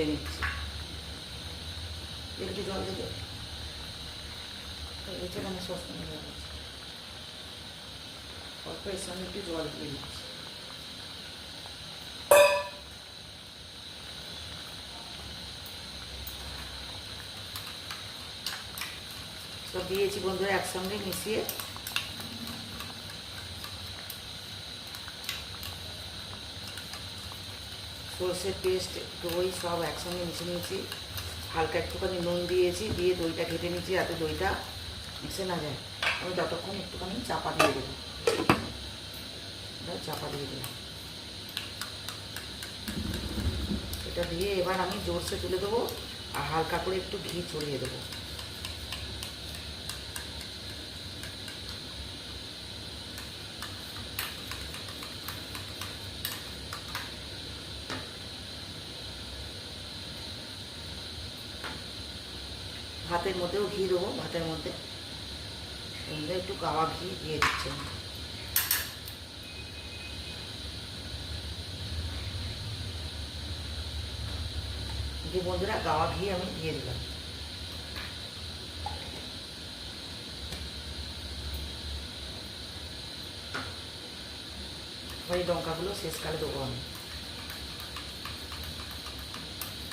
ঢেলে নিচ্ছি। একটু জল দেবে, এখানে সসপ্যানে জল আছে, অল্প এর সঙ্গে একটু জল দিয়ে দিচ্ছি। সব দিয়েছি বন্ধুরা একসঙ্গে মিশিয়ে। সর্ষের পেস্ট, দই সব একসঙ্গে মিশিয়ে নিয়েছি। হালকা একটুখানি নুন দিয়েছি, দিয়ে দইটা ঘেটে নিয়েছি যাতে দইটা মিশে না যায়। আমি ততক্ষণ একটুখানি চাপা দিয়ে দেবো, চাপা দিয়ে দিলাম। এটা দিয়ে এবার আমি জোরসে তুলে দেবো আর হালকা করে একটু ঘি ছড়িয়ে দেবো। ভাতের মধ্যেও ঘি দেবো, ভাতের মধ্যে একটু গাওয়া ঘি দিয়ে দিচ্ছি। যে বন্ধুরা গাওয়া ঘি আমি দিয়ে দিলাম। ওই লঙ্কাগুলো শেষকালে দেবো আমি।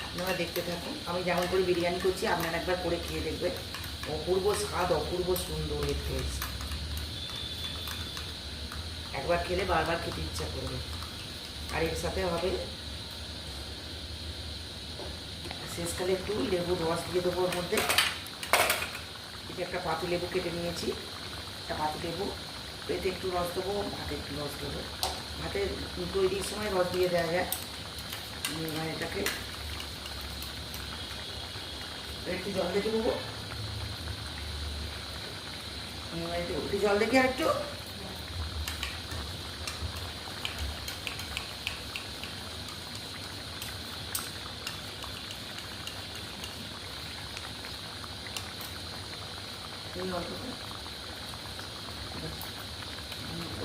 আপনারা দেখতে থাকুন, আমি যেমন করে বিরিয়ানি করছি আপনারা একবার করে খেয়ে দেখবেন। অপূর্ব স্বাদ, অপূর্ব সুন্দর এর টেস্ট। একবার খেলে বারবার খেতে ইচ্ছা করবে। আর এর সাথে হবে শেষকালে একটু লেবুর রস দিয়ে দেবো ওর মধ্যে। এটা একটা পাতি লেবু কেটে নিয়েছি, একটা পাতি লেবু, এতে একটু রস দেবো, ভাতে একটু রস দেবো। ভাতে তৈরির সময় রস দিয়ে দেওয়া যায়। এটাকে একটু জল দেখে দেবো, একটু জল দেখে আর একটু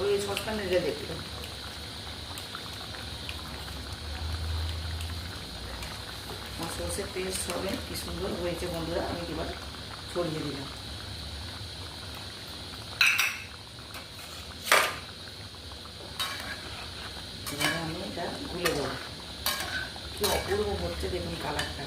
ওই সসপ্যানে রেখে দেখতে আমার সর্ষের পেস্ট হবে কি সুন্দর হয়েছে বন্ধুরা। আমি এবার ছড়িয়ে দিলাম। এবারে আমি এটা গুলে দেবো। কি অপূর্ব হচ্ছে দেখুন কালারটা।